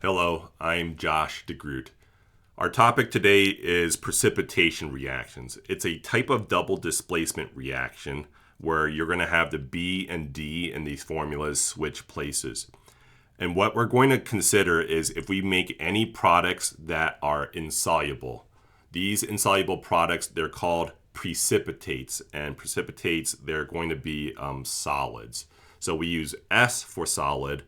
Hello, I'm Josh DeGroot. Our topic today is precipitation reactions. It's a type of double displacement reaction where you're going to have the B and D in these formulas switch places. And what we're going to consider is if we make any products that are insoluble. These insoluble products, they're called precipitates, and precipitates, they're going to be solids. So we use S for solid.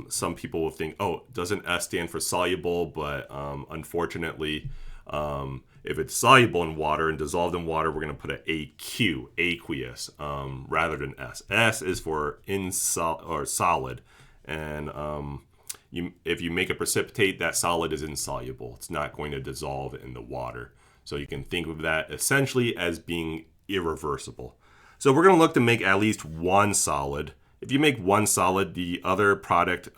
Some people will think, oh, doesn't S stand for soluble? But unfortunately, if it's soluble in water and dissolved in water, we're going to put an AQ, aqueous, rather than S. S is for solid. And if you make a precipitate, that solid is insoluble. It's not going to dissolve in the water. So you can think of that essentially as being irreversible. So we're going to look to make at least one solid. If you make one solid, the other product,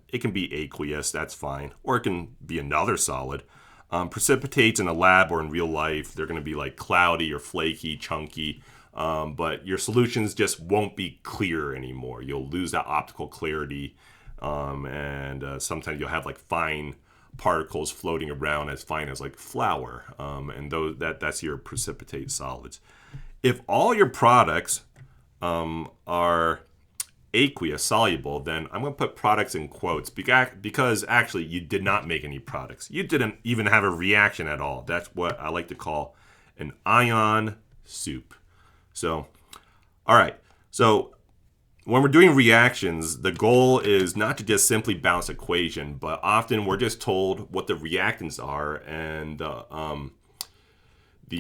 it can be aqueous, that's fine. Or it can be another solid. Precipitates in a lab or in real life, they're going to be like cloudy or flaky, chunky. But your solutions just won't be clear anymore. You'll lose that optical clarity. And sometimes you'll have like fine particles floating around as fine as like flour. And that's your precipitate solids. If all your products are aqueous, soluble, then I'm going to put products in quotes because actually you did not make any products. You didn't even have a reaction at all. That's what I like to call an ion soup. So, all right. So when we're doing reactions, the goal is not to just simply bounce equation, but often we're just told what the reactants are, and the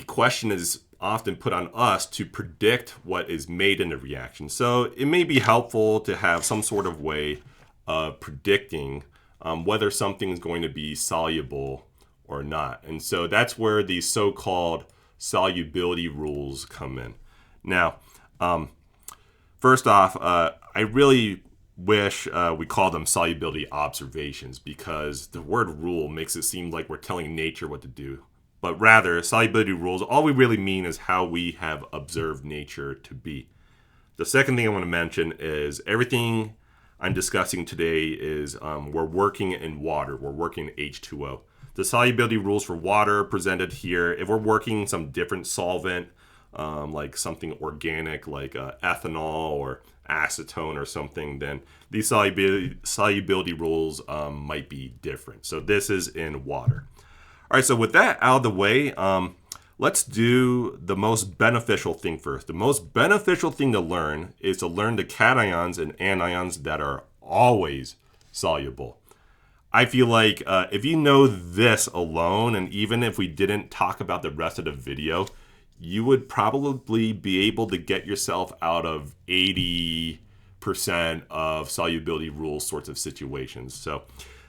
question is often put on us to predict what is made in the reaction. So it may be helpful to have some sort of way of predicting whether something is going to be soluble or not. And so that's where the so-called solubility rules come in. Now, first off, I really wish we called them solubility observations, because the word rule makes it seem like we're telling nature what to do. But rather, solubility rules, all we really mean is how we have observed nature to be. The second thing I want to mention is everything I'm discussing today is we're working in water. We're working in H2O. The solubility rules for water are presented here. If we're working some different solvent, like something organic like ethanol or acetone or something, then these solubility rules might be different. So this is in water. All right, so with that out of the way, let's do the most beneficial thing first. The most beneficial thing to learn is to learn the cations and anions that are always soluble. I feel like if you know this alone, and even if we didn't talk about the rest of the video, you would probably be able to get yourself out of 80% of solubility rules sorts of situations. So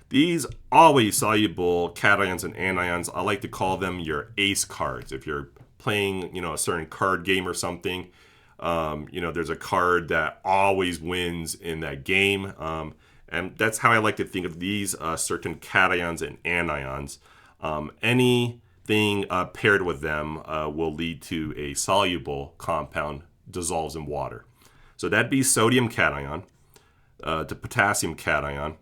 these always soluble cations and anions, I like to call them your ace cards. If you're playing, a certain card game or something, there's a card that always wins in that game. And that's how I like to think of these certain cations and anions. Anything paired with them will lead to a soluble compound dissolves in water. So that'd be sodium cation, the potassium cation,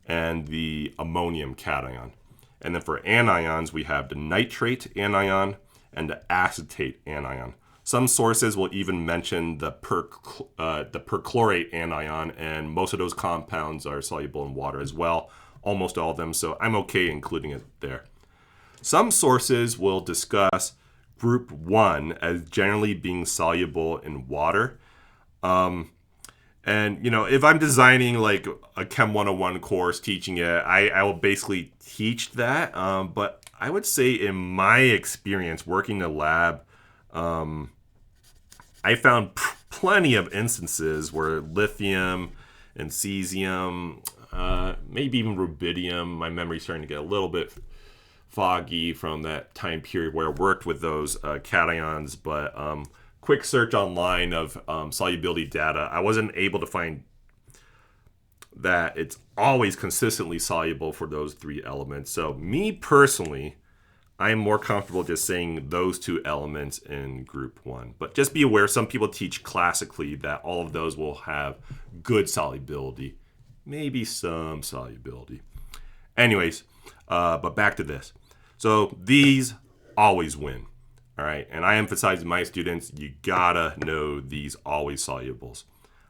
and the ammonium cation. And then for anions, we have the nitrate anion and the acetate anion. Some sources will even mention the perchlorate anion, and most of those compounds are soluble in water as well, almost all of them, so I'm okay including it there. Some sources will discuss group 1 as generally being soluble in water. And, if I'm designing like a Chem 101 course teaching it, I will basically teach that. But I would say in my experience working in the lab, I found plenty of instances where lithium and cesium, maybe even rubidium, my memory's starting to get a little bit foggy from that time period where I worked with those cations, but quick search online of solubility data, I wasn't able to find that it's always consistently soluble for those three elements. So me personally, I'm more comfortable just saying those two elements in group 1. But just be aware, some people teach classically that all of those will have good solubility, maybe some solubility. Anyways, but back to this. So these always win. All right, and I emphasize to my students, you gotta know these always solubles.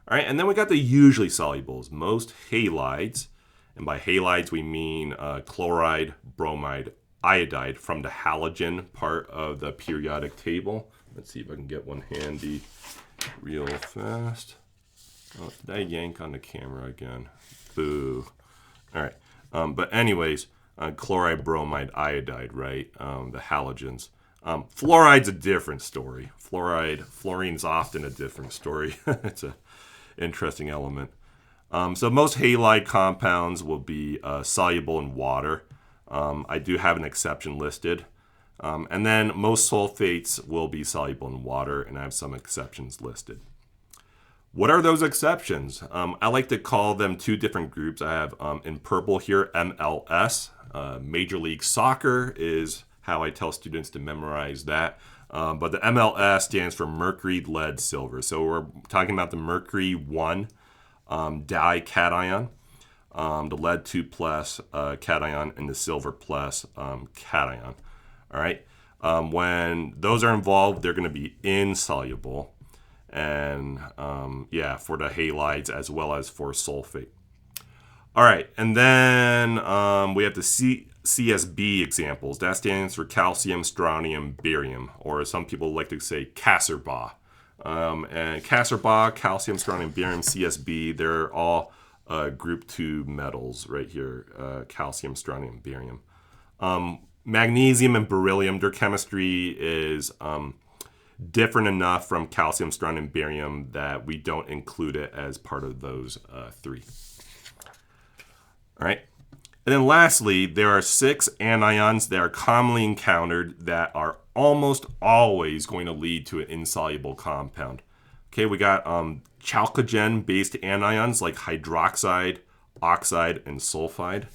All right, and then we got the usually solubles, most halides, and by halides we mean chloride, bromide, iodide from the halogen part of the periodic table. Let's see if I can get one handy real fast. Oh, did I yank on the camera again? Boo. All right, but anyways, chloride, bromide, iodide, right? The halogens. Fluoride's a different story. Fluorine's often a different story. It's an interesting element. So most halide compounds will be soluble in water. I do have an exception listed. And then most sulfates will be soluble in water, and I have some exceptions listed. What are those exceptions? I like to call them two different groups. I have in purple here MLS. Major League Soccer is how I tell students to memorize that. But the MLS stands for mercury, lead, silver. So we're talking about the mercury 1 dication, the lead 2 plus cation, and the silver plus cation. All right. When those are involved, they're going to be insoluble. And for the halides as well as for sulfate. All right, and then we have the CSB examples. That stands for calcium, strontium, barium, or some people like to say CaSrBa. And CaSrBa, calcium, strontium, barium, CSB, they're all group 2 metals right here, calcium, strontium, barium. Magnesium and beryllium, their chemistry is different enough from calcium, strontium, barium that we don't include it as part of those 3. All right. And then lastly, there are 6 anions that are commonly encountered that are almost always going to lead to an insoluble compound. Okay, we got chalcogen-based anions like hydroxide, oxide, and sulfide.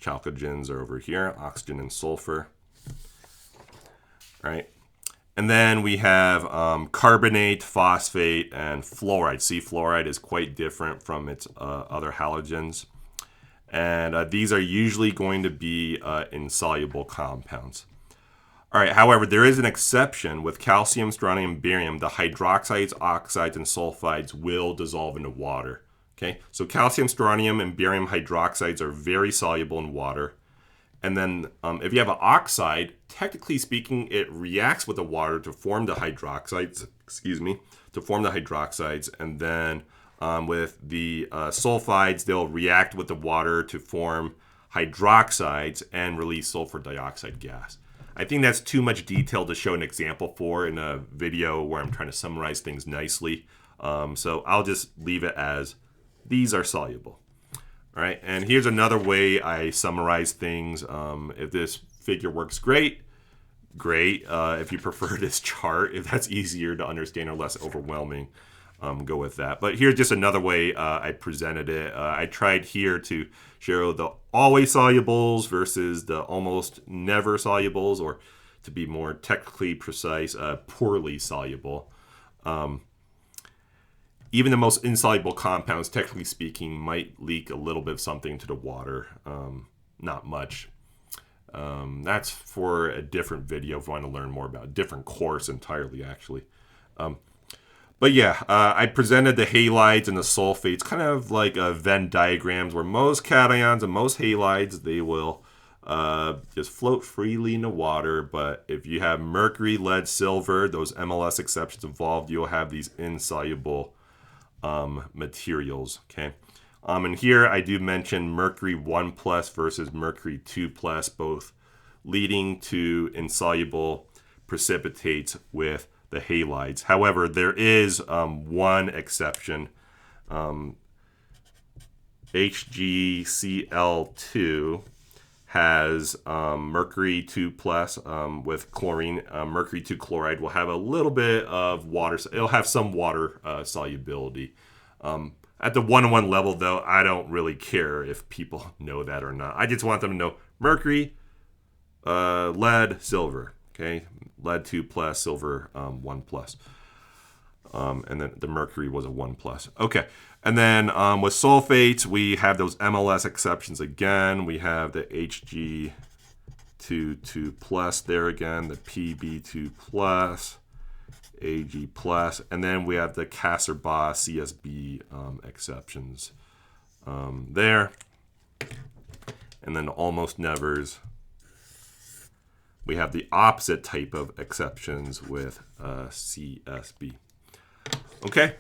Chalcogens are over here, oxygen and sulfur. All right. And then we have carbonate, phosphate, and fluoride. See, fluoride is quite different from its other halogens. And these are usually going to be insoluble compounds. All right, however, there is an exception with calcium, strontium, barium. The hydroxides, oxides, and sulfides will dissolve into water. Okay, so calcium, strontium, and barium hydroxides are very soluble in water. And then if you have an oxide, technically speaking, it reacts with the water to form the hydroxides, And then with the sulfides, they'll react with the water to form hydroxides and release sulfur dioxide gas. I think that's too much detail to show an example for in a video where I'm trying to summarize things nicely. So I'll just leave it as these are soluble. All right, and here's another way I summarize things. If this figure works, great. If you prefer this chart, if that's easier to understand or less overwhelming, go with that. But here's just another way I presented it. I tried here to show the always solubles versus the almost never solubles, or to be more technically precise, poorly soluble. Even the most insoluble compounds, technically speaking, might leak a little bit of something to the water. Not much. That's for a different video if you want to learn more about a different course entirely, actually. But yeah, I presented the halides and the sulfates kind of like Venn diagrams where most cations and most halides, they will just float freely in the water. But if you have mercury, lead, silver, those MLS exceptions involved, you'll have these insoluble materials. Okay. And here I do mention mercury 1 plus versus mercury 2 plus, both leading to insoluble precipitates with the halides. However, there is one exception. HgCl2 has mercury 2 plus with chlorine. Mercury 2 chloride will have a little bit of water. It'll have some water solubility. At the 1-to-1 level, though, I don't really care if people know that or not. I just want them to know mercury, lead, silver. Okay, lead 2 plus, silver 1 plus. And then the mercury was a 1 plus. Okay, And then with sulfates, we have those MLS exceptions again. We have the Hg2 plus there again, the Pb2 plus, Ag plus, and then we have the CaSrBa, CSB exceptions there. And then the almost nevers. We have the opposite type of exceptions with CSB. Okay,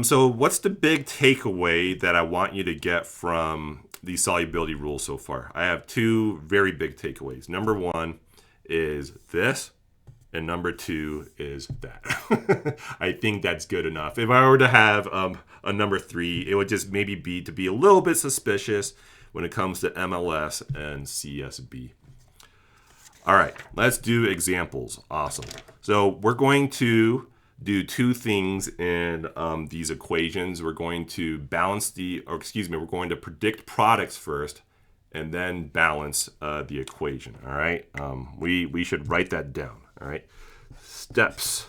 so what's the big takeaway that I want you to get from the solubility rules so far? I have two very big takeaways. Number one is this, and number two is that. I think that's good enough. If I were to have a number three, it would just maybe be to be a little bit suspicious when it comes to MLS and CSB. All right, let's do examples. Awesome. So we're going to do two things in these equations. We're going to we're going to predict products first and then balance the equation. All right, we should write that down. All right, steps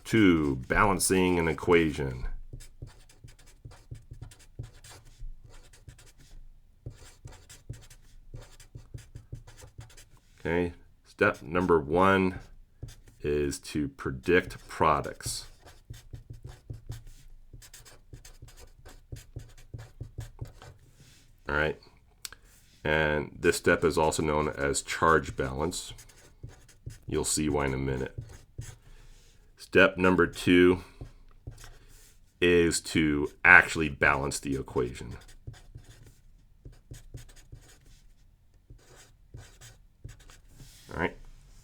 to balancing an equation. Okay, step number one is to predict products. All right, and this step is also known as charge balance. You'll see why in a minute. Step number two is to actually balance the equation. All right.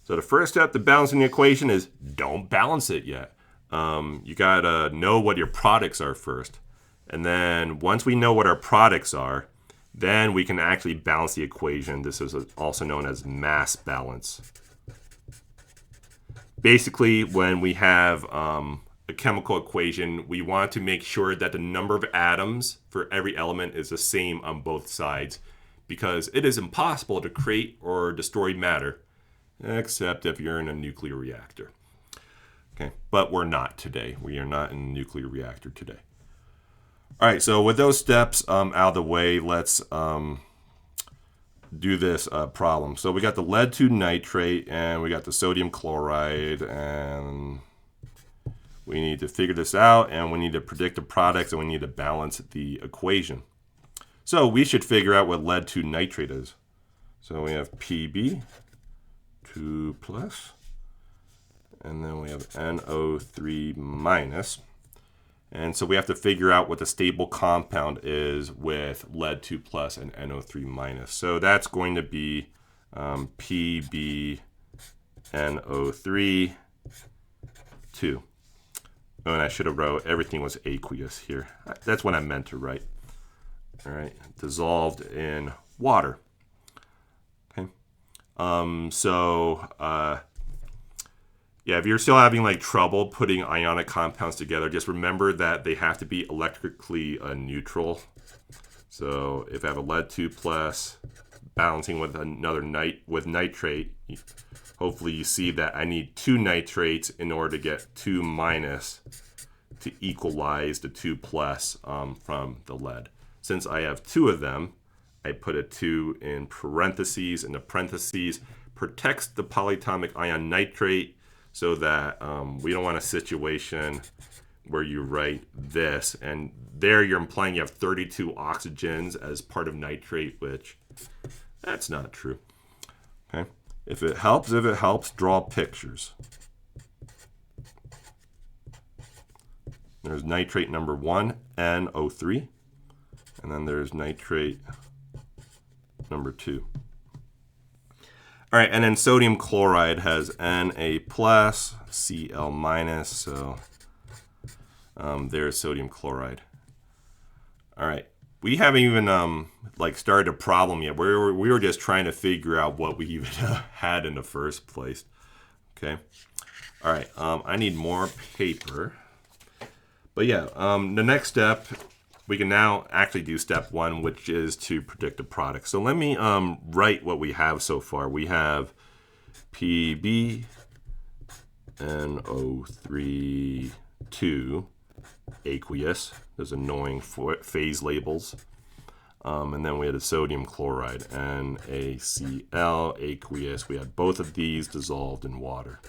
So the first step to balancing the equation is don't balance it yet. You gotta know what your products are first. And then once we know what our products are, then we can actually balance the equation. This is also known as mass balance. Basically, when we have a chemical equation, we want to make sure that the number of atoms for every element is the same on both sides, because it is impossible to create or destroy matter except if you're in a nuclear reactor. Okay, but we're not today. We are not in a nuclear reactor today. All right, so with those steps out of the way, let's do this problem. So we got the lead 2 nitrate and we got the sodium chloride, and we need to figure this out, and we need to predict the products, and we need to balance the equation. So we should figure out what lead 2 nitrate is. So we have Pb 2 plus, and then we have NO3 minus. And so we have to figure out what the stable compound is with lead 2 plus and NO3 minus. So that's going to be PbNO3 2. Oh, and I should have wrote everything was aqueous here. That's what I meant to write. All right, dissolved in water. Yeah, if you're still having like trouble putting ionic compounds together, just remember that they have to be electrically neutral. So if I have a lead 2 plus balancing with another nitrate, hopefully you see that I need 2 nitrates in order to get 2 minus to equalize the 2 plus from the lead. Since I have 2 of them, I put a 2 in parentheses, and the parentheses protects the polyatomic ion nitrate, so that we don't want a situation where you write this, and there you're implying you have 32 oxygens as part of nitrate, which that's not true. Okay, if it helps, draw pictures. There's nitrate number 1, NO3, and then there's nitrate number 2. All right, and then sodium chloride has Na plus, Cl minus, so there's sodium chloride. All right, we haven't even started a problem yet. We were just trying to figure out what we even had in the first place. Okay, all right, I need more paper. But yeah, the next step, we can now actually do step 1, which is to predict a product. So let me write what we have so far. We have PbNO3 2 aqueous, those annoying phase labels. And then we had a sodium chloride, NaCl, aqueous. We had both of these dissolved in water.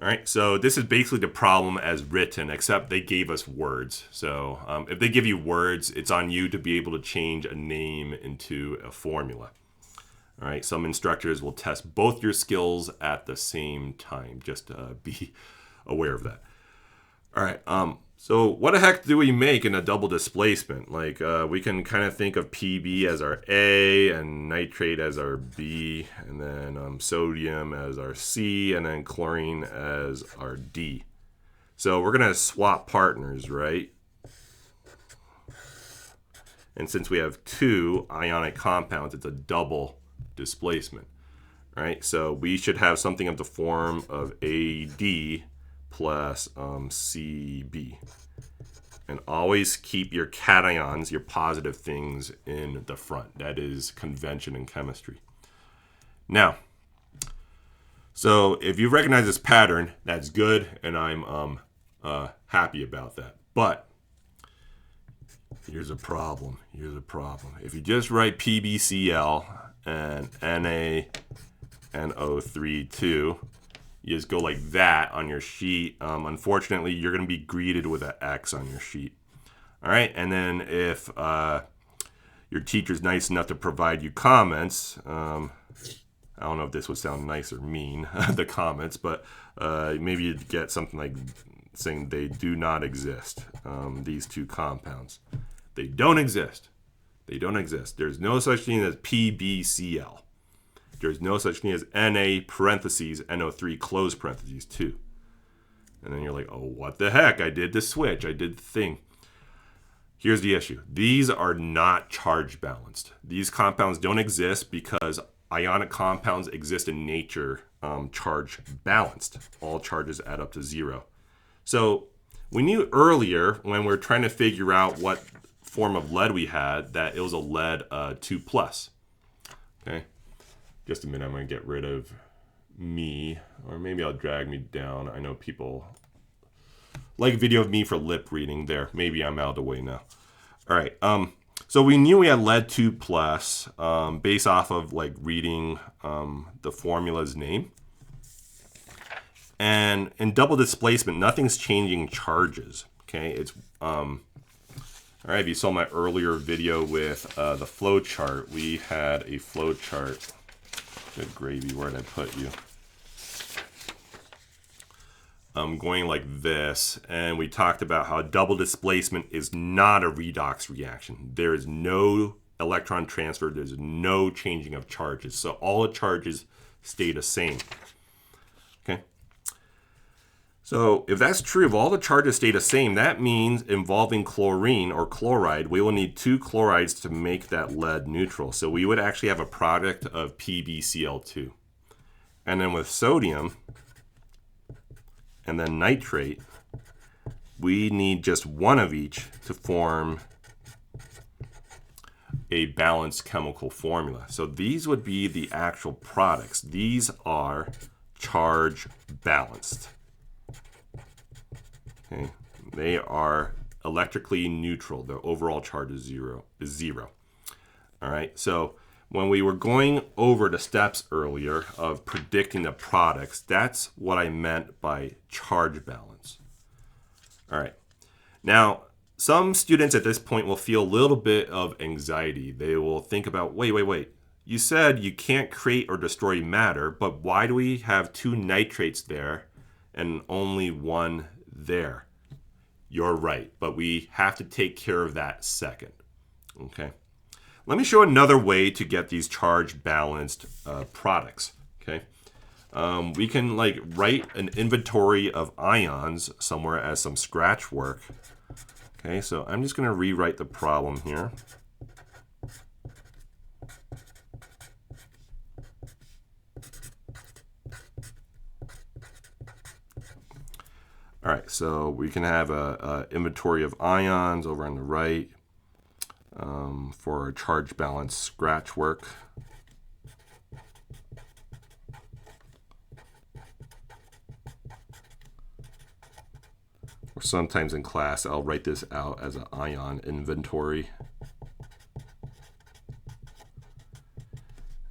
All right, so this is basically the problem as written, except they gave us words. So if they give you words, it's on you to be able to change a name into a formula. All right, some instructors will test both your skills at the same time. Just be aware of that. All right, so what the heck do we make in a double displacement? Like we can kind of think of PB as our A and nitrate as our B, and then sodium as our C, and then chlorine as our D. So we're going to swap partners, right? And since we have two ionic compounds, it's a double displacement, right? So we should have something of the form of AD plus CB. And always keep your cations, your positive things, in the front. That is convention in chemistry. Now, so if you recognize this pattern, that's good, and I'm happy about that. But here's a problem. Here's a problem. If you just write PbCl and NaNO3,2, you just go like that on your sheet. Unfortunately, you're going to be greeted with an X on your sheet. All right, and then if your teacher's nice enough to provide you comments, I don't know if this would sound nice or mean, the comments, but maybe you'd get something like saying they do not exist, these two compounds. They don't exist. They don't exist. There's no such thing as PbCl. There's no such thing as Na parentheses NO3 close parentheses 2. And then you're like, oh, what the heck? I did the switch. I did the thing. Here's the issue. These are not charge balanced. These compounds don't exist because ionic compounds exist in nature charge balanced. All charges add up to 0. So we knew earlier when we were trying to figure out what form of lead we had that it was a lead 2+. Okay. Just a minute, I'm going to get rid of me, or maybe I'll drag me down. I know people like a video of me for lip reading there. Maybe I'm out of the way now. All right, so we knew we had lead 2+, based off of like reading the formula's name. And in double displacement, nothing's changing charges, okay? It's, all right, if you saw my earlier video with the flow chart, we had a flow chart. Good gravy, where did I put you? Going like this, and we talked about how double displacement is not a redox reaction. There is no electron transfer, there's no changing of charges. So all the charges stay the same. Okay. So if that's true, if all the charges stay the same, that means involving chlorine or chloride, we will need 2 chlorides to make that lead neutral. So we would actually have a product of PbCl2. And then with sodium and then nitrate, we need just one of each to form a balanced chemical formula. So these would be the actual products. These are charge balanced. Okay. They are electrically neutral. Their overall charge is zero. All right. So when we were going over the steps earlier of predicting the products, that's what I meant by charge balance. All right. Now, some students at this point will feel a little bit of anxiety. They will think about, wait. You said you can't create or destroy matter, but why do we have 2 nitrates there and only 1 there? You're right, but we have to take care of that second. Okay. Let me show another way to get these charge balanced products. Okay. We can like write an inventory of ions somewhere as some scratch work. Okay, so I'm just going to rewrite the problem here. All right, so we can have a inventory of ions over on the right for our charge balance scratch work. or sometimes in class, I'll write this out as an ion inventory.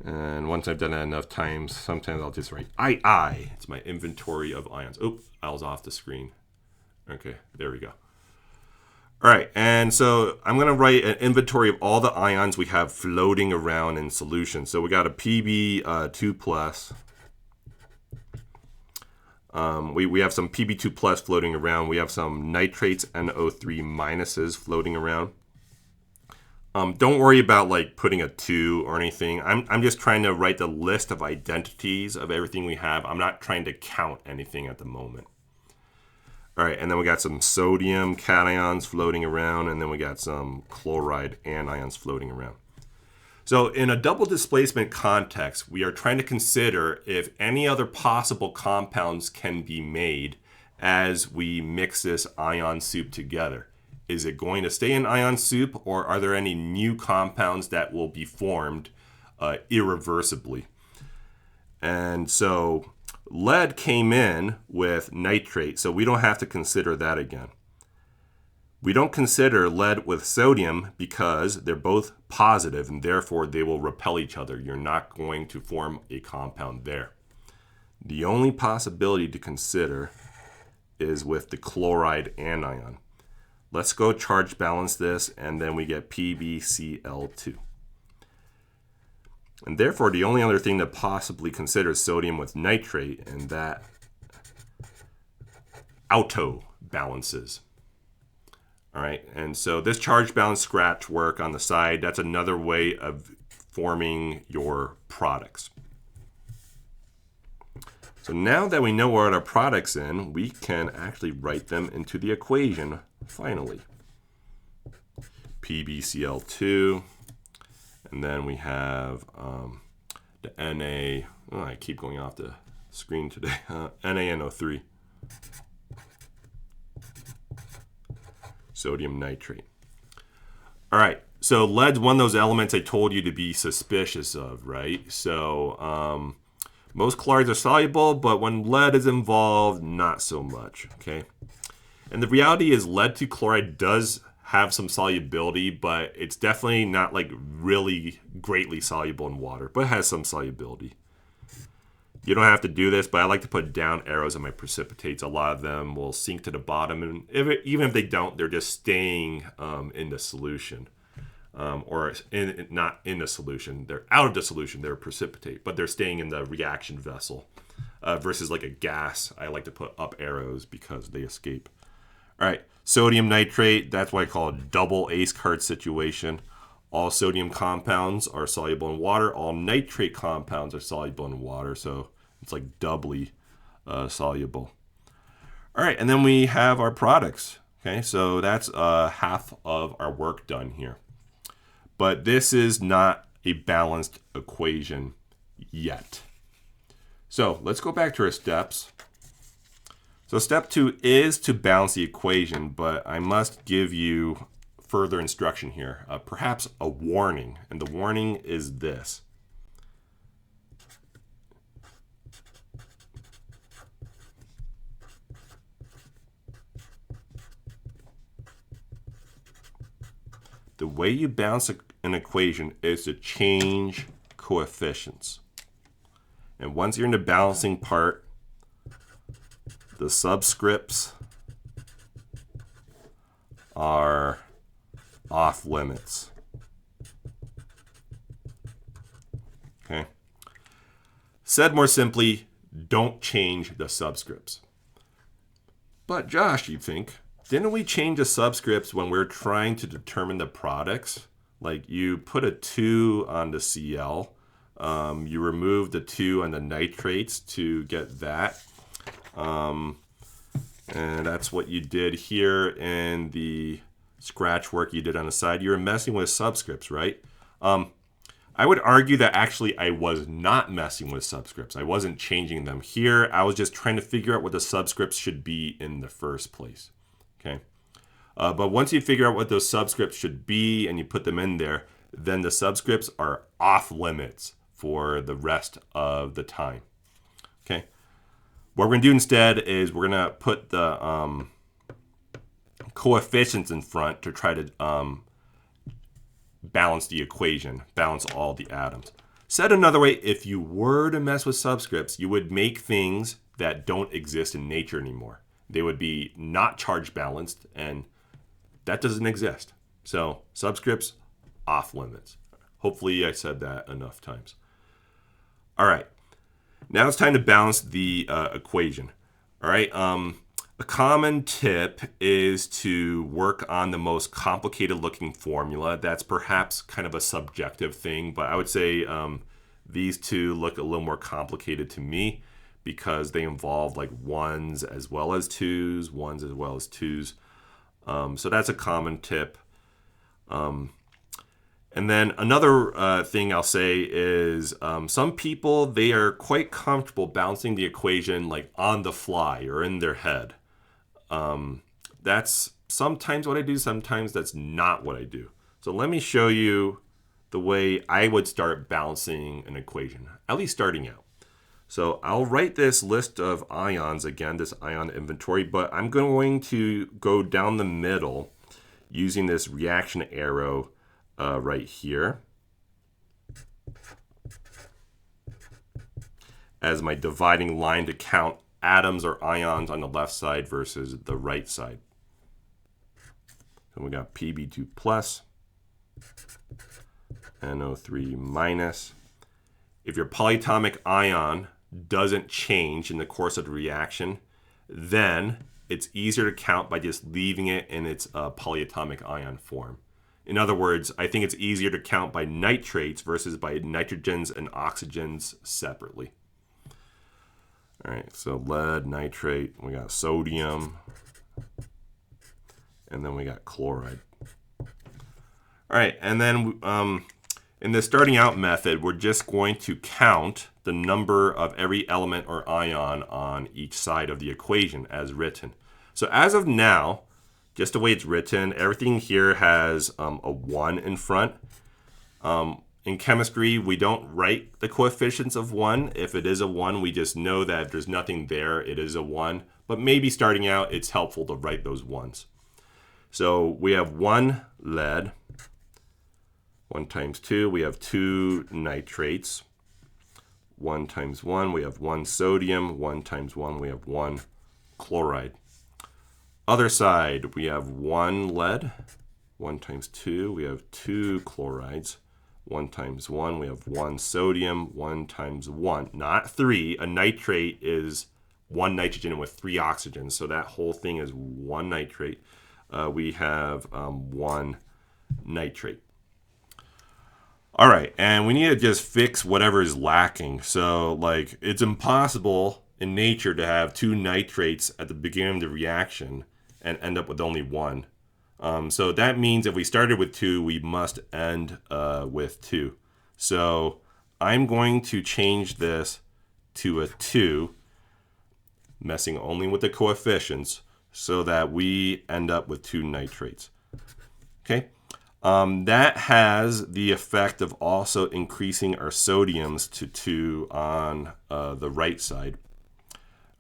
And once I've done that enough times, sometimes I'll just write II. It's my inventory of ions. Oop, I was off the screen. Okay, there we go. All right, and so I'm going to write an inventory of all the ions we have floating around in solution. So we got a Pb2 plus. We have some Pb2 plus floating around. We have some nitrates NO3 minuses floating around. Don't worry about like putting a 2 or anything. I'm just trying to write the list of identities of everything we have. I'm not trying to count anything at the moment. All right, and then we got some sodium cations floating around, and then we got some chloride anions floating around. So in a double displacement context, we are trying to consider if any other possible compounds can be made as we mix this ion soup together. Is it going to stay in ion soup, or are there any new compounds that will be formed irreversibly? And so lead came in with nitrate, so we don't have to consider that again. We don't consider lead with sodium because they're both positive and therefore they will repel each other. You're not going to form a compound there. The only possibility to consider is with the chloride anion. Let's go charge balance this, and then we get PbCl2. And therefore, the only other thing to possibly consider is sodium with nitrate, and that auto balances. All right, and so this charge balance scratch work on the side, that's another way of forming your products. So now that we know what our products in, we can actually write them into the equation finally. PbCl2, and then we have the Na, oh, I keep going off the screen today, NaNO3, sodium nitrate. All right, so lead's one of those elements I told you to be suspicious of, right? So most chlorides are soluble, but when lead is involved, not so much, okay? And the reality is lead 2 chloride does have some solubility, but it's definitely not like really greatly soluble in water, but it has some solubility. You don't have to do this, but I like to put down arrows on my precipitates. A lot of them will sink to the bottom, and even if they don't, they're just staying in the solution. Or not in the solution. They're out of the solution. They're a precipitate, but they're staying in the reaction vessel. Versus like a gas, I like to put up arrows because they escape. All right, sodium nitrate, that's what I call a double ace card situation. All sodium compounds are soluble in water. All nitrate compounds are soluble in water, so it's like doubly soluble. All right, and then we have our products. Okay, so that's half of our work done here. But this is not a balanced equation yet. So let's go back to our steps. So step 2 is to balance the equation, but I must give you further instruction here, perhaps a warning, and the warning is this. The way you balance an equation is to change coefficients. And once you're in the balancing part, the subscripts are off limits. Okay. Said more simply, don't change the subscripts. But Josh, you think, didn't we change the subscripts when we're trying to determine the products? Like you put a 2 on the Cl, you remove the 2 on the nitrates to get that. And that's what you did here in the scratch work you did on the side. You were messing with subscripts, right? I would argue that actually I was not messing with subscripts. I wasn't changing them here. I was just trying to figure out what the subscripts should be in the first place. Okay. But once you figure out what those subscripts should be and you put them in there, then the subscripts are off limits for the rest of the time. Okay. What we're going to do instead is we're going to put the coefficients in front to try to balance the equation, balance all the atoms. Said another way, if you were to mess with subscripts, you would make things that don't exist in nature anymore. They would be not charge balanced, and that doesn't exist. So subscripts, off limits. Hopefully I said that enough times. All right, now it's time to balance the equation. All right, a common tip is to work on the most complicated looking formula. That's perhaps kind of a subjective thing, but I would say these two look a little more complicated to me because they involve like ones as well as twos, ones as well as twos. So that's a common tip. And then another thing I'll say is some people, they are quite comfortable balancing the equation like on the fly or in their head. That's sometimes what I do, sometimes that's not what I do. So let me show you the way I would start balancing an equation, at least starting out. So I'll write this list of ions again, this ion inventory, but I'm going to go down the middle using this reaction arrow right here as my dividing line to count atoms or ions on the left side versus the right side. So we got Pb2 plus, NO3 minus. If your polyatomic ion doesn't change in the course of the reaction, then it's easier to count by just leaving it in its polyatomic ion form. In other words, I think it's easier to count by nitrates versus by nitrogens and oxygens separately. All right, so lead, nitrate, we got sodium, and then we got chloride. All right, and then in the starting out method, we're just going to count the number of every element or ion on each side of the equation as written. So as of now, just the way it's written, everything here has a 1 in front. In chemistry, we don't write the coefficients of 1. If it is a 1, we just know that if there's nothing there, it is a 1. But maybe starting out, it's helpful to write those 1s. So we have 1 lead, 1 times 2, we have 2 nitrates. 1 times 1, we have 1 sodium. 1 times 1, we have 1 chloride. Other side, we have 1 lead. 1 times 2, we have 2 chlorides. 1 times 1, we have 1 sodium. 1 times 1, not 3. A nitrate is 1 nitrogen with 3 oxygens, so that whole thing is 1 nitrate. We have 1 nitrate. All right, and we need to just fix whatever is lacking. So, like, it's impossible in nature to have 2 nitrates at the beginning of the reaction and end up with only 1. So that means if we started with 2, we must end with 2. So I'm going to change this to a 2, messing only with the coefficients, so that we end up with 2 nitrates. Okay, that has the effect of also increasing our sodiums to 2 on the right side.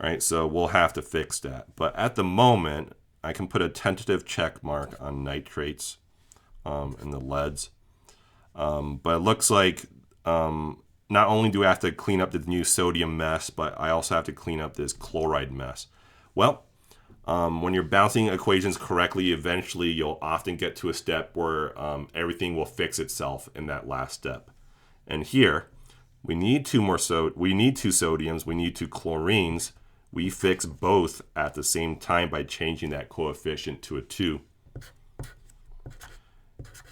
All right, so we'll have to fix that. But at the moment, I can put a tentative check mark on nitrates and the leads. But it looks like not only do I have to clean up the new sodium mess, but I also have to clean up this chloride mess. Well, when you're balancing equations correctly, eventually you'll often get to a step where everything will fix itself in that last step. And here, we need 2 sodiums, we need 2 chlorines. We fix both at the same time by changing that coefficient to a 2.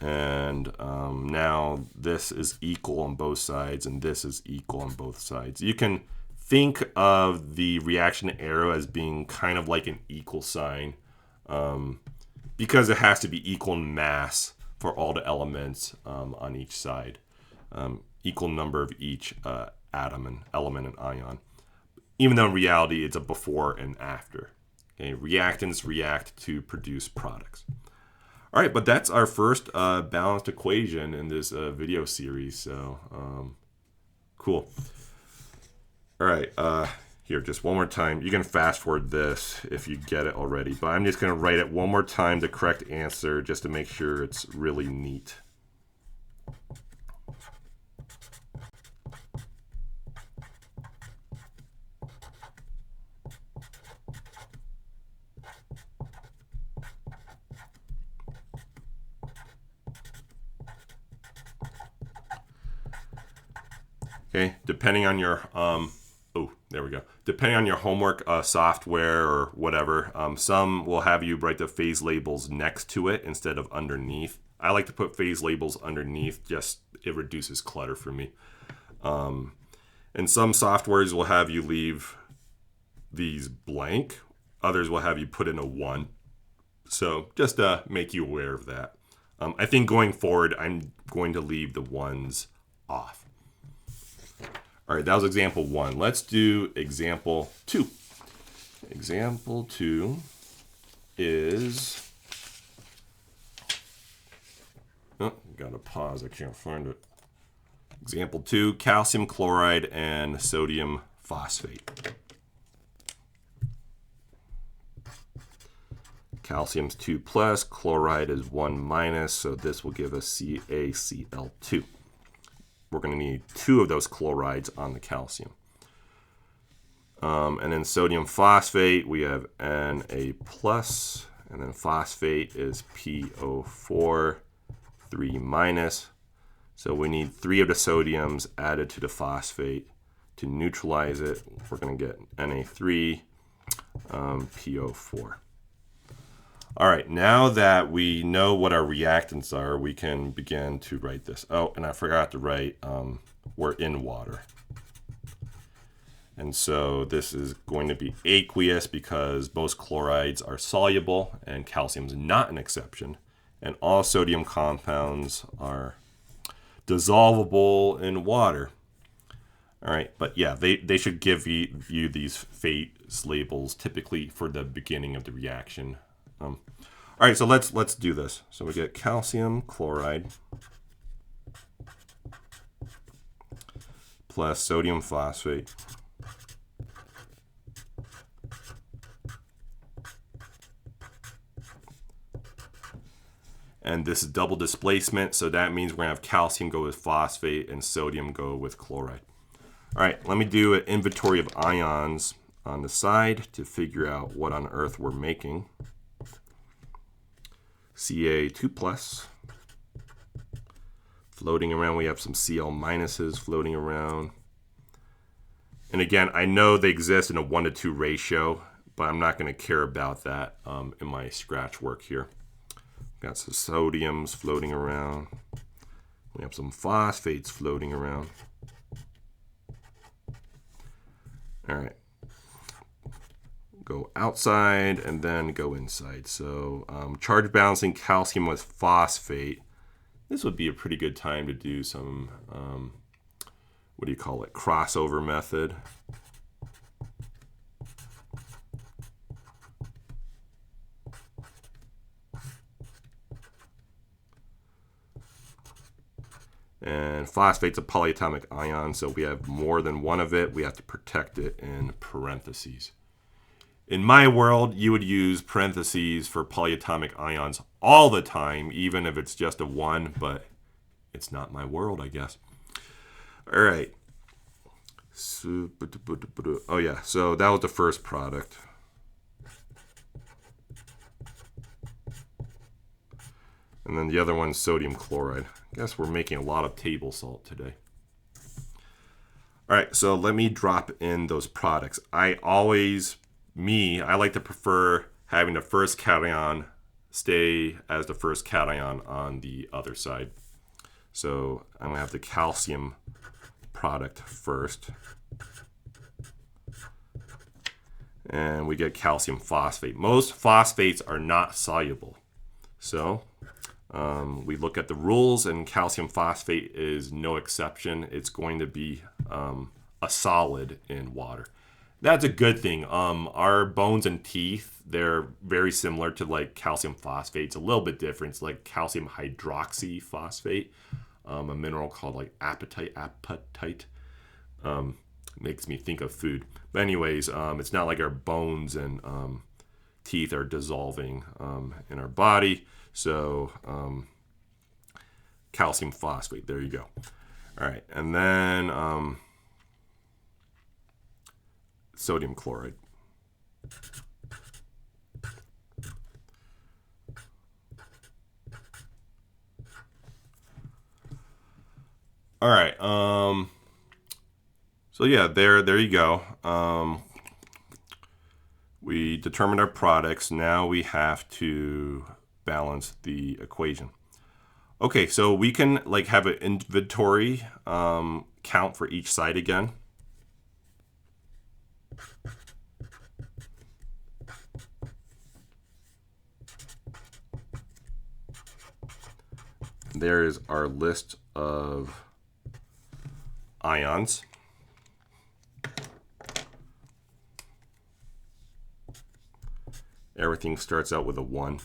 And now this is equal on both sides, and this is equal on both sides. You can think of the reaction arrow as being kind of like an equal sign because it has to be equal in mass for all the elements on each side. Equal number of each atom and element and ion. Even though in reality it's a before and after. Okay, reactants react to produce products. All right, but that's our first balanced equation in this video series. So cool. All right, Here, just one more time. You can fast forward this if you get it already, but I'm just going to write it one more time, the correct answer, just to make sure it's really neat. Okay, depending on your there we go. Depending on your homework software or whatever, some will have you write the phase labels next to it instead of underneath. I like to put phase labels underneath, just it reduces clutter for me. And some softwares will have you leave these blank. Others will have you put in a 1. So just to make you aware of that. I think going forward, I'm going to leave the 1s off. All right, that was example 1. Let's do example 2. Example 2 is, gotta pause, I can't find it. Example 2, calcium chloride and sodium phosphate. Calcium's 2 plus, chloride is 1 minus, so this will give us CaCl2. We're going to need 2 of those chlorides on the calcium. And then sodium phosphate, we have Na+, and then phosphate is PO4, 3 minus. So we need 3 of the sodiums added to the phosphate to neutralize it. We're going to get Na3, PO4. All right, now that we know what our reactants are, we can begin to write this. Oh, and I forgot to write, we're in water. And so this is going to be aqueous because most chlorides are soluble and calcium is not an exception. And all sodium compounds are dissolvable in water. All right, but yeah, they should give you these phase labels typically for the beginning of the reaction. All right, so let's do this. So we get calcium chloride plus sodium phosphate and this is double displacement, so that means we're gonna have calcium go with phosphate and sodium go with chloride. All right, let me do an inventory of ions on the side to figure out what on earth we're making. Ca2 plus. Floating around, we have some Cl minuses floating around. And again, I know they exist in a 1-to-2 ratio, but I'm not going to care about that in my scratch work here. Got some sodiums floating around. We have some phosphates floating around. All right. Go outside and then go inside. So charge balancing calcium with phosphate. This would be a pretty good time to do some, what do you call it, crossover method. And phosphate's a polyatomic ion, so we have more than one of it. We have to protect it in parentheses. In my world, you would use parentheses for polyatomic ions all the time, even if it's just a 1, but it's not my world, I guess. All right. Oh, yeah, so that was the first product. And then the other one's sodium chloride. I guess we're making a lot of table salt today. All right, so let me drop in those products. I like to prefer having the first cation stay as the first cation on the other side. So I'm gonna have the calcium product first. And we get calcium phosphate. Most phosphates are not soluble. So we look at the rules and calcium phosphate is no exception. It's going to be a solid in water. That's a good thing. Our bones and teeth, they're very similar to like calcium phosphate. It's a little bit different. It's like calcium hydroxyphosphate, a mineral called like apatite. makes me think of food. But anyways, it's not like our bones and teeth are dissolving in our body. So calcium phosphate, there you go. All right, and then sodium chloride. All right. So yeah, there you go. We determined our products. Now we have to balance the equation. Okay, so we can like have an inventory count for each side again. There is our list of ions. Everything starts out with a 1.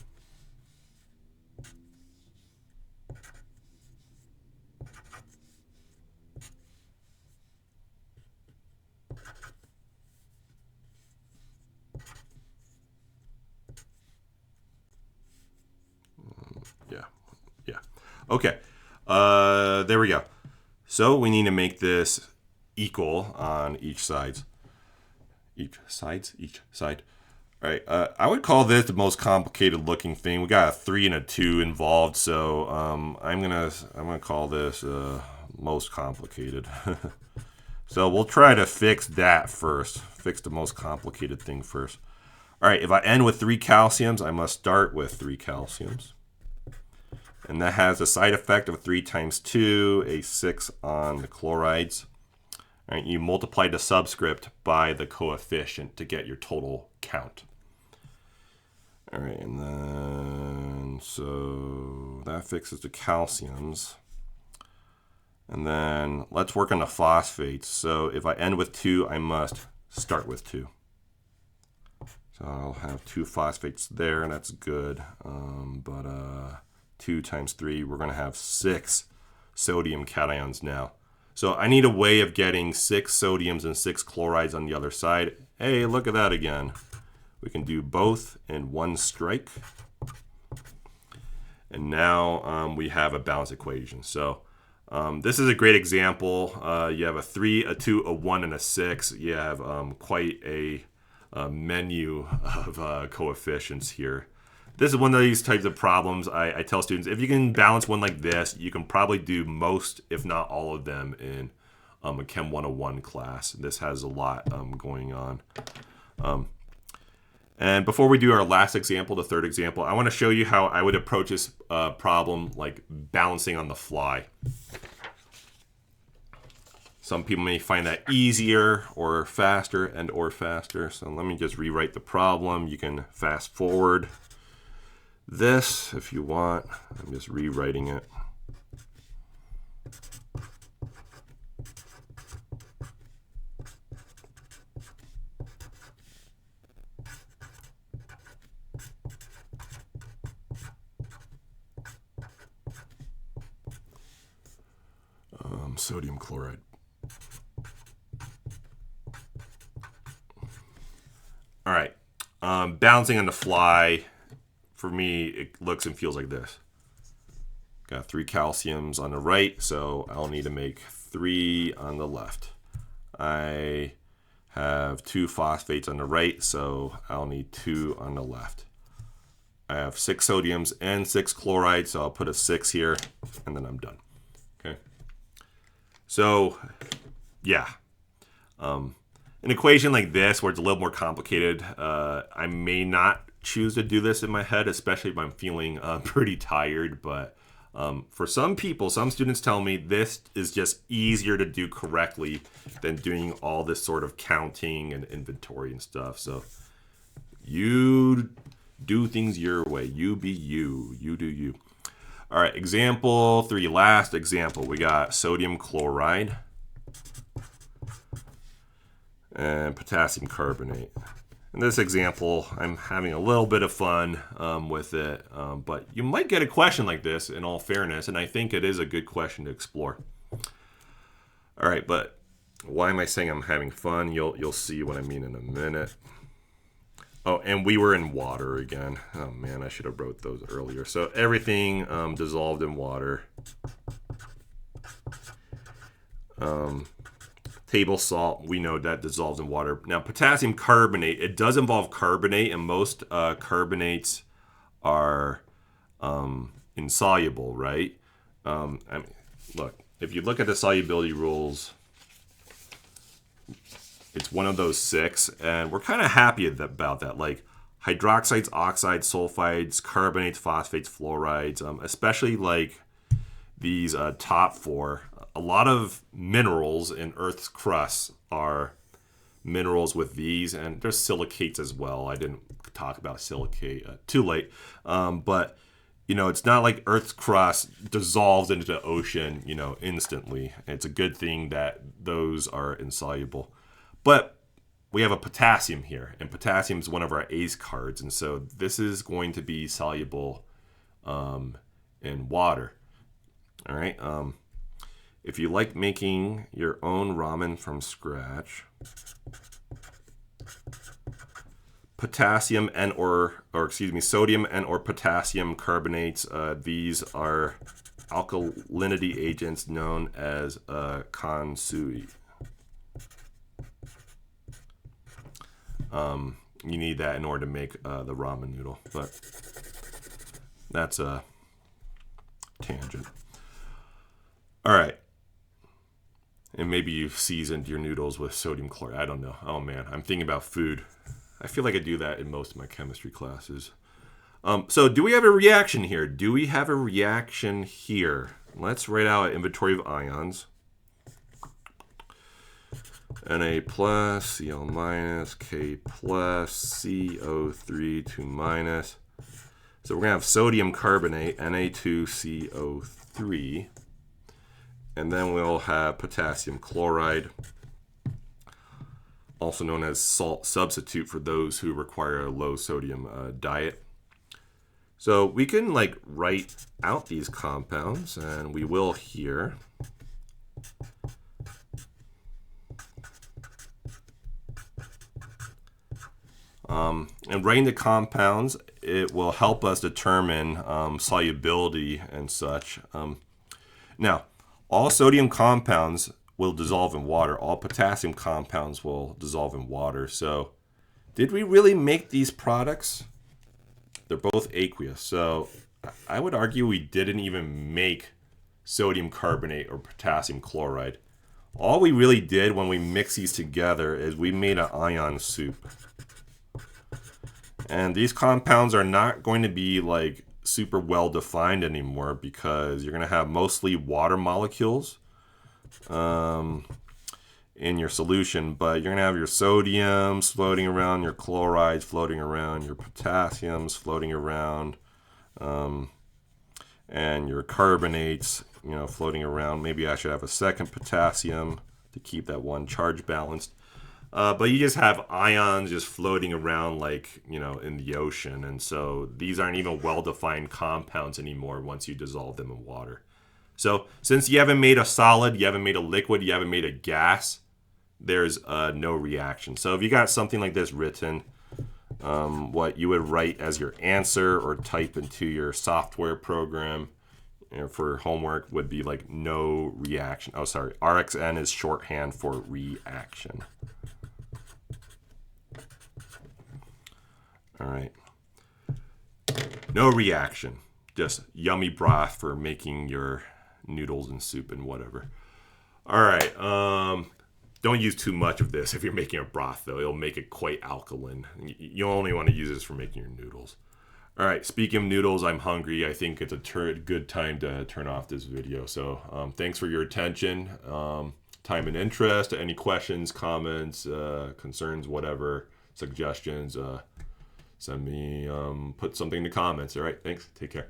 Yeah. Okay. There we go. So we need to make this equal on each side. Each side. All right. I would call this the most complicated looking thing. We got a 3 and a 2 involved, so I'm gonna call this most complicated. So we'll try to fix that first. Fix the most complicated thing first. All right. If I end with 3 calciums, I must start with 3 calciums. And that has a side effect of 3 times 2, a 6 on the chlorides. All right, you multiply the subscript by the coefficient to get your total count. All right, and then so that fixes the calciums. And then let's work on the phosphates. So if I end with 2, I must start with 2. So I'll have 2 phosphates there, and that's good. 2 times 3, we're going to have 6 sodium cations now. So I need a way of getting 6 sodiums and 6 chlorides on the other side. Hey, look at that again. We can do both in one strike. And now we have a balanced equation. So this is a great example. You have a 3, a 2, a 1, and a 6. You have quite a menu of coefficients here. This is one of these types of problems I tell students, if you can balance one like this, you can probably do most, if not all of them in a Chem 101 class. This has a lot going on. And before we do our last example, the third example, I want to show you how I would approach this problem like balancing on the fly. Some people may find that easier or faster or faster. So let me just rewrite the problem. You can fast forward this if you want. I'm just rewriting it. Sodium chloride. All right, balancing on the fly. For me, it looks and feels like this. Got 3 calciums on the right, so I'll need to make 3 on the left. I have 2 phosphates on the right, so I'll need 2 on the left. I have 6 sodiums and 6 chlorides, so I'll put a 6 here, and then I'm done. Okay. So, yeah. An equation like this, where it's a little more complicated, I may not choose to do this in my head, especially if I'm feeling pretty tired. But for some people, some students tell me this is just easier to do correctly than doing all this sort of counting and inventory and stuff. So you do things your way. You be you. You do you. All right, example 3, last example. We got sodium chloride and potassium carbonate. In this example, I'm having a little bit of fun with it, but you might get a question like this in all fairness, and I think it is a good question to explore. All right, but Why am I saying I'm having fun? You'll see what I mean in a minute. Oh, and we were in water again. Oh man, I should have wrote those earlier. So everything dissolved in water. Table salt, we know that dissolves in water. Now, potassium carbonate, it does involve carbonate, and most carbonates are insoluble, right? I mean, look, if you look at the solubility rules, it's one of those 6, and we're kind of happy about that. Like hydroxides, oxides, sulfides, carbonates, phosphates, fluorides, especially like these top 4. A lot of minerals in Earth's crust are minerals with these, and there's silicates as well. I didn't talk about silicate too late, but you know, it's not like Earth's crust dissolves into the ocean, you know, instantly. It's a good thing that those are insoluble. But we have a potassium here, and potassium is one of our ace cards, and so this is going to be soluble in water. All right. If you like making your own ramen from scratch, potassium sodium and or potassium carbonates, these are alkalinity agents known as CaSrBa. You need that in order to make the ramen noodle, but that's a tangent. All right. And maybe you've seasoned your noodles with sodium chloride. I don't know. Oh man, I'm thinking about food. I feel like I do that in most of my chemistry classes. So do we have a reaction here? Do we have a reaction here? Let's write out an inventory of ions. Na plus, Cl minus, K plus, CO3, 2 minus. So we're going to have sodium carbonate, Na2CO3. And then we'll have potassium chloride, also known as salt substitute for those who require a low sodium diet. So we can like write out these compounds, and we will here. And writing the compounds, it will help us determine solubility and such. Now, all sodium compounds will dissolve in water. All potassium compounds will dissolve in water. So did we really make these products? They're both aqueous. So I would argue we didn't even make sodium carbonate or potassium chloride. All we really did when we mix these together is we made an ion soup. And these compounds are not going to be like super well defined anymore because you're going to have mostly water molecules in your solution, but you're going to have your sodiums floating around, your chlorides floating around, your potassiums floating around, and your carbonates, you know, floating around. Maybe I should have a second potassium to keep that one charge balanced. But you just have ions just floating around like, you know, in the ocean. And so these aren't even well-defined compounds anymore once you dissolve them in water. So since you haven't made a solid, you haven't made a liquid, you haven't made a gas, there's no reaction. So if you got something like this written, what you would write as your answer or type into your software program, you know, for homework would be like no reaction. Oh, sorry. RXN is shorthand for reaction. All right. No reaction. Just yummy broth for making your noodles and soup and whatever. All right. Don't use too much of this if you're making a broth, though. It'll make it quite alkaline. You only want to use this for making your noodles. All right. Speaking of noodles, I'm hungry. I think it's a good time to turn off this video. So thanks for your attention, time and interest. Any questions, comments, concerns, whatever, suggestions, send me, put something in the comments. All right. Thanks. Take care.